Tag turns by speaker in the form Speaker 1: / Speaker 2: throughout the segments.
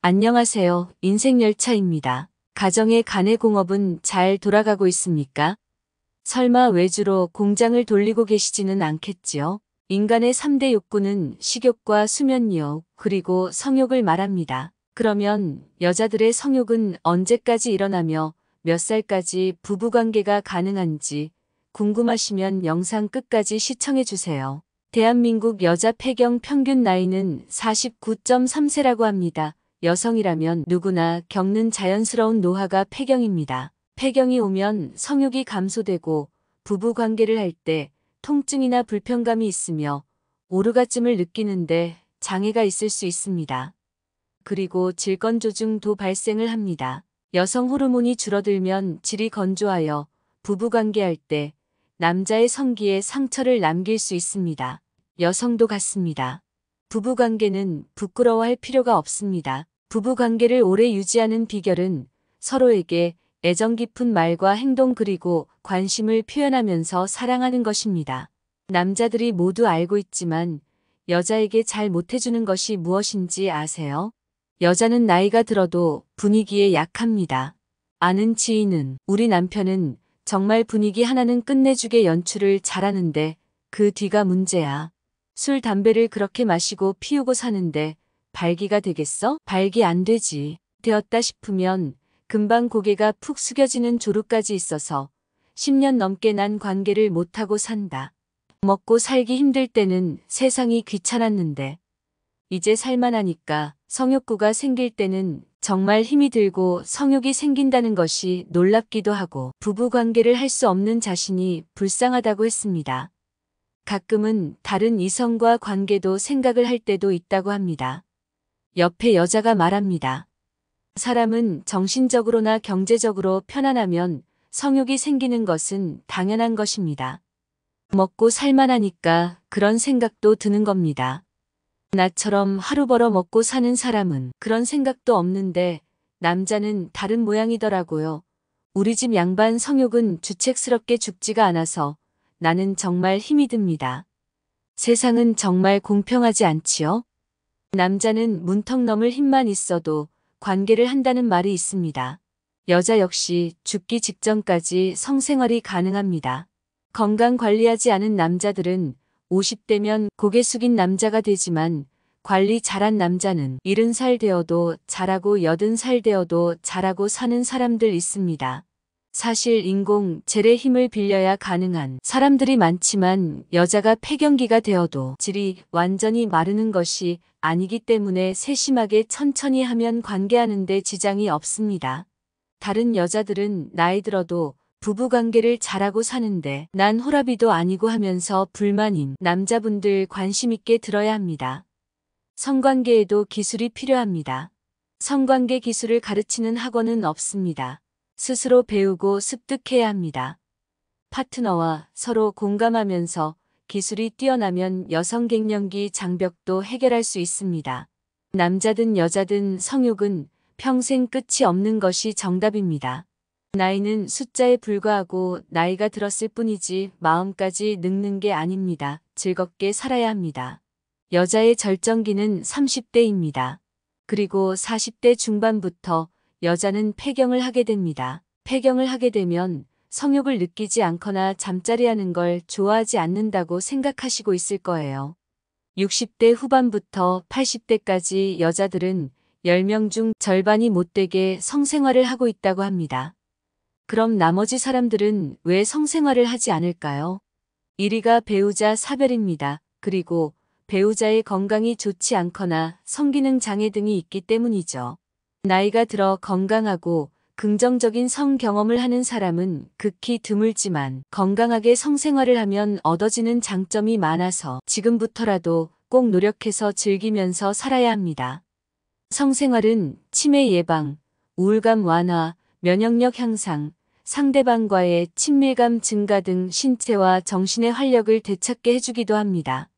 Speaker 1: 안녕하세요. 인생열차입니다. 가정의 가내공업은 잘 돌아가고 있습니까? 설마 외주로 공장을 돌리고 계시지는 않겠지요? 인간의 3대 욕구는 식욕과 수면욕, 그리고 성욕을 말합니다. 그러면 여자들의 성욕은 언제까지 일어나며 몇 살까지 부부관계가 가능한지 궁금하시면 영상 끝까지 시청해주세요. 대한민국 여자 폐경 평균 나이는 49.3세라고 합니다. 여성이라면 누구나 겪는 자연스러운 노화가 폐경입니다. 폐경이 오면 성욕이 감소되고 부부 관계를 할 때 통증이나 불편감이 있으며 오르가즘을 느끼는데 장애가 있을 수 있습니다. 그리고 질건조증도 발생을 합니다. 여성 호르몬이 줄어들면 질이 건조하여 부부 관계할 때 남자의 성기에 상처를 남길 수 있습니다. 여성도 같습니다. 부부 관계는 부끄러워할 필요가 없습니다. 부부 관계를 오래 유지하는 비결은 서로에게 애정 깊은 말과 행동 그리고 관심을 표현하면서 사랑하는 것입니다. 남자들이 모두 알고 있지만 여자에게 잘 못해주는 것이 무엇인지 아세요? 여자는 나이가 들어도 분위기에 약합니다. 아는 지인은 우리 남편은 정말 분위기 하나는 끝내주게 연출을 잘하는데 그 뒤가 문제야. 술, 담배를 그렇게 마시고 피우고 사는데 발기가 되겠어? 발기 안 되지. 되었다 싶으면 금방 고개가 푹 숙여지는 조루까지 있어서 10년 넘게 난 관계를 못하고 산다. 먹고 살기 힘들 때는 세상이 귀찮았는데 이제 살만하니까 성욕구가 생길 때는 정말 힘이 들고 성욕이 생긴다는 것이 놀랍기도 하고 부부관계를 할 수 없는 자신이 불쌍하다고 했습니다. 가끔은 다른 이성과 관계도 생각을 할 때도 있다고 합니다. 옆에 여자가 말합니다. 사람은 정신적으로나 경제적으로 편안하면 성욕이 생기는 것은 당연한 것입니다. 먹고 살만하니까 그런 생각도 드는 겁니다. 나처럼 하루 벌어 먹고 사는 사람은 그런 생각도 없는데 남자는 다른 모양이더라고요. 우리 집 양반 성욕은 주책스럽게 죽지가 않아서 나는 정말 힘이 듭니다. 세상은 정말 공평하지 않지요? 남자는 문턱 넘을 힘만 있어도 관계를 한다는 말이 있습니다. 여자 역시 죽기 직전까지 성생활이 가능합니다. 건강 관리하지 않은 남자들은 50대면 고개 숙인 남자가 되지만 관리 잘한 남자는 70살 되어도 잘하고 80살 되어도 잘하고 사는 사람들 있습니다. 사실 인공 젤의 힘을 빌려야 가능한 사람들이 많지만 여자가 폐경기가 되어도 질이 완전히 마르는 것이 아니기 때문에 세심하게 천천히 하면 관계하는데 지장이 없습니다. 다른 여자들은 나이 들어도 부부관계를 잘하고 사는데 난 호라비도 아니고 하면서 불만인 남자분들 관심 있게 들어야 합니다. 성관계에도 기술이 필요합니다. 성관계 기술을 가르치는 학원은 없습니다. 스스로 배우고 습득해야 합니다. 파트너와 서로 공감하면서 기술이 뛰어나면 여성 갱년기 장벽도 해결할 수 있습니다. 남자든 여자든 성욕은 평생 끝이 없는 것이 정답입니다. 나이는 숫자에 불과하고 나이가 들었을 뿐이지 마음까지 늙는 게 아닙니다. 즐겁게 살아야 합니다. 여자의 절정기는 30대입니다. 그리고 40대 중반부터 여자는 폐경을 하게 됩니다. 폐경을 하게 되면 성욕을 느끼지 않거나 잠자리 하는 걸 좋아하지 않는다고 생각하시고 있을 거예요. 60대 후반부터 80대까지 여자들은 10명 중 절반이 못되게 성생활을 하고 있다고 합니다. 그럼 나머지 사람들은 왜 성생활을 하지 않을까요? 1위가 배우자 사별입니다. 그리고 배우자의 건강이 좋지 않거나 성기능 장애 등이 있기 때문이죠. 나이가 들어 건강하고 긍정적인 성 경험을 하는 사람은 극히 드물지만 건강하게 성생활을 하면 얻어지는 장점이 많아서 지금부터라도 꼭 노력해서 즐기면서 살아야 합니다. 성생활은 치매 예방, 우울감 완화, 면역력 향상, 상대방과의 친밀감 증가 등 신체와 정신의 활력을 되찾게 해주기도 합니다.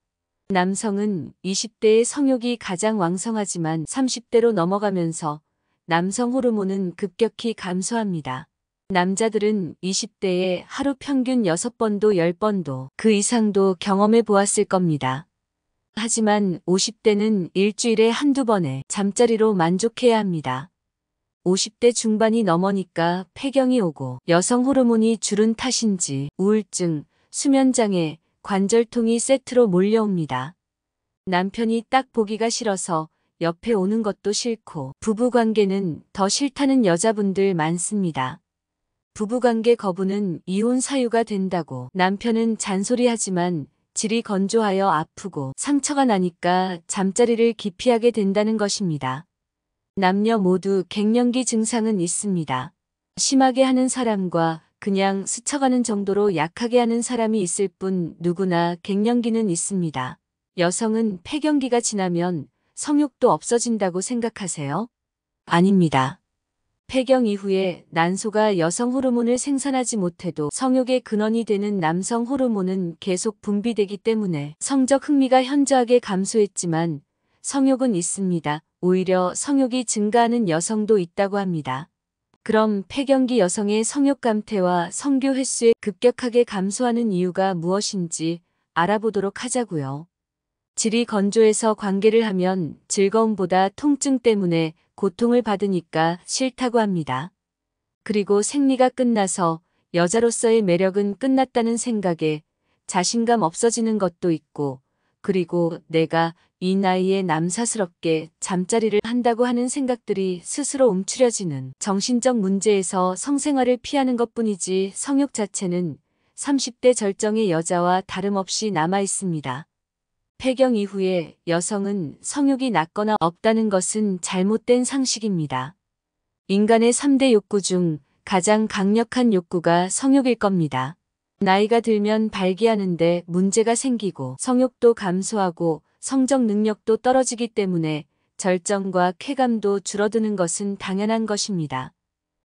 Speaker 1: 남성은 20대의 성욕이 가장 왕성하지만 30대로 넘어가면서 남성 호르몬은 급격히 감소합니다. 남자들은 20대에 하루 평균 6번도 10번도 그 이상도 경험해 보았을 겁니다. 하지만 50대는 일주일에 한두 번의 잠자리로 만족해야 합니다. 50대 중반이 넘으니까 폐경이 오고 여성 호르몬이 줄은 탓인지 우울증, 수면장애, 관절통이 세트로 몰려옵니다. 남편이 딱 보기가 싫어서 옆에 오는 것도 싫고 부부관계는 더 싫다는 여자분들 많습니다. 부부관계 거부는 이혼 사유가 된다고 남편은 잔소리하지만 질이 건조하여 아프고 상처가 나니까 잠자리를 기피하게 된다는 것입니다. 남녀 모두 갱년기 증상은 있습니다. 심하게 하는 사람과 그냥 스쳐가는 정도로 약하게 하는 사람이 있을 뿐 누구나 갱년기는 있습니다. 여성은 폐경기가 지나면 성욕도 없어진다고 생각하세요? 아닙니다. 폐경 이후에 난소가 여성 호르몬을 생산하지 못해도 성욕의 근원이 되는 남성 호르몬은 계속 분비되기 때문에 성적 흥미가 현저하게 감소했지만 성욕은 있습니다. 오히려 성욕이 증가하는 여성도 있다고 합니다. 그럼 폐경기 여성의 성욕 감퇴와 성교 횟수에 급격하게 감소하는 이유가 무엇인지 알아보도록 하자고요. 질이 건조해서 관계를 하면 즐거움보다 통증 때문에 고통을 받으니까 싫다고 합니다. 그리고 생리가 끝나서 여자로서의 매력은 끝났다는 생각에 자신감 없어지는 것도 있고, 그리고 내가 이 나이에 남사스럽게 잠자리를 한다고 하는 생각들이 스스로 움츠려지는 정신적 문제에서 성생활을 피하는 것뿐이지 성욕 자체는 30대 절정의 여자와 다름없이 남아 있습니다. 폐경 이후에 여성은 성욕이 낮거나 없다는 것은 잘못된 상식입니다. 인간의 3대 욕구 중 가장 강력한 욕구가 성욕일 겁니다. 나이가 들면 발기하는데 문제가 생기고 성욕도 감소하고 성적 능력도 떨어지기 때문에 절정과 쾌감도 줄어드는 것은 당연한 것입니다.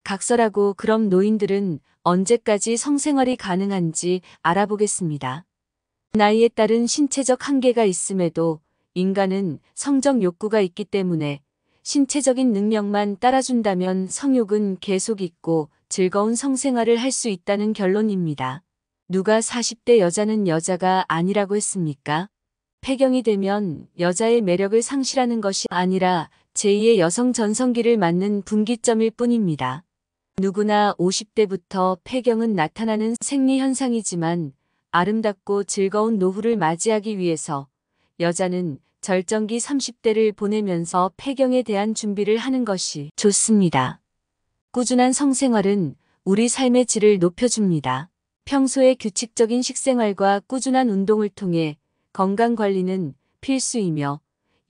Speaker 1: 각설하고 그럼 노인들은 언제까지 성생활이 가능한지 알아보겠습니다. 나이에 따른 신체적 한계가 있음에도 인간은 성적 욕구가 있기 때문에 신체적인 능력만 따라준다면 성욕은 계속 있고 즐거운 성생활을 할 수 있다는 결론입니다. 누가 40대 여자는 여자가 아니라고 했습니까? 폐경이 되면 여자의 매력을 상실하는 것이 아니라 제2의 여성 전성기를 맞는 분기점일 뿐입니다. 누구나 50대부터 폐경은 나타나는 생리 현상이지만 아름답고 즐거운 노후를 맞이하기 위해서 여자는 절정기 30대를 보내면서 폐경에 대한 준비를 하는 것이 좋습니다. 꾸준한 성생활은 우리 삶의 질을 높여줍니다. 평소에 규칙적인 식생활과 꾸준한 운동을 통해 건강관리는 필수이며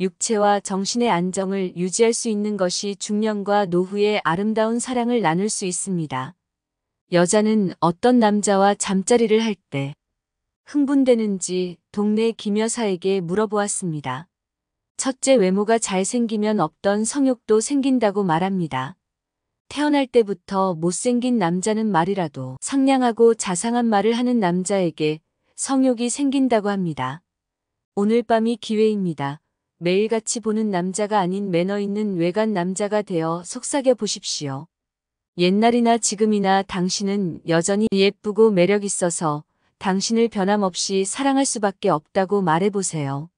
Speaker 1: 육체와 정신의 안정을 유지할 수 있는 것이 중년과 노후의 아름다운 사랑을 나눌 수 있습니다. 여자는 어떤 남자와 잠자리를 할 때 흥분되는지 동네 김여사에게 물어보았습니다. 첫째, 외모가 잘생기면 없던 성욕도 생긴다고 말합니다. 태어날 때부터 못생긴 남자는 말이라도 상냥하고 자상한 말을 하는 남자에게 성욕이 생긴다고 합니다. 오늘 밤이 기회입니다. 매일같이 보는 남자가 아닌 매너 있는 외간 남자가 되어 속삭여 보십시오. 옛날이나 지금이나 당신은 여전히 예쁘고 매력 있어서 당신을 변함없이 사랑할 수밖에 없다고 말해보세요.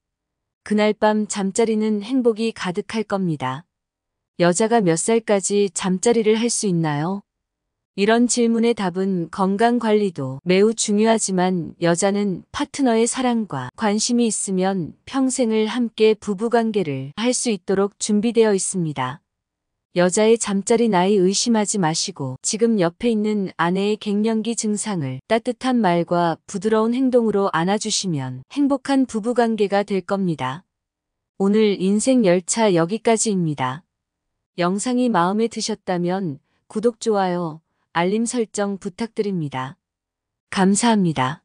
Speaker 1: 그날 밤 잠자리는 행복이 가득할 겁니다. 여자가 몇 살까지 잠자리를 할 수 있나요? 이런 질문의 답은 건강관리도 매우 중요하지만 여자는 파트너의 사랑과 관심이 있으면 평생을 함께 부부관계를 할 수 있도록 준비되어 있습니다. 여자의 잠자리 나이 의심하지 마시고 지금 옆에 있는 아내의 갱년기 증상을 따뜻한 말과 부드러운 행동으로 안아주시면 행복한 부부관계가 될 겁니다. 오늘 인생 열차 여기까지입니다. 영상이 마음에 드셨다면 구독, 좋아요, 알림 설정 부탁드립니다. 감사합니다.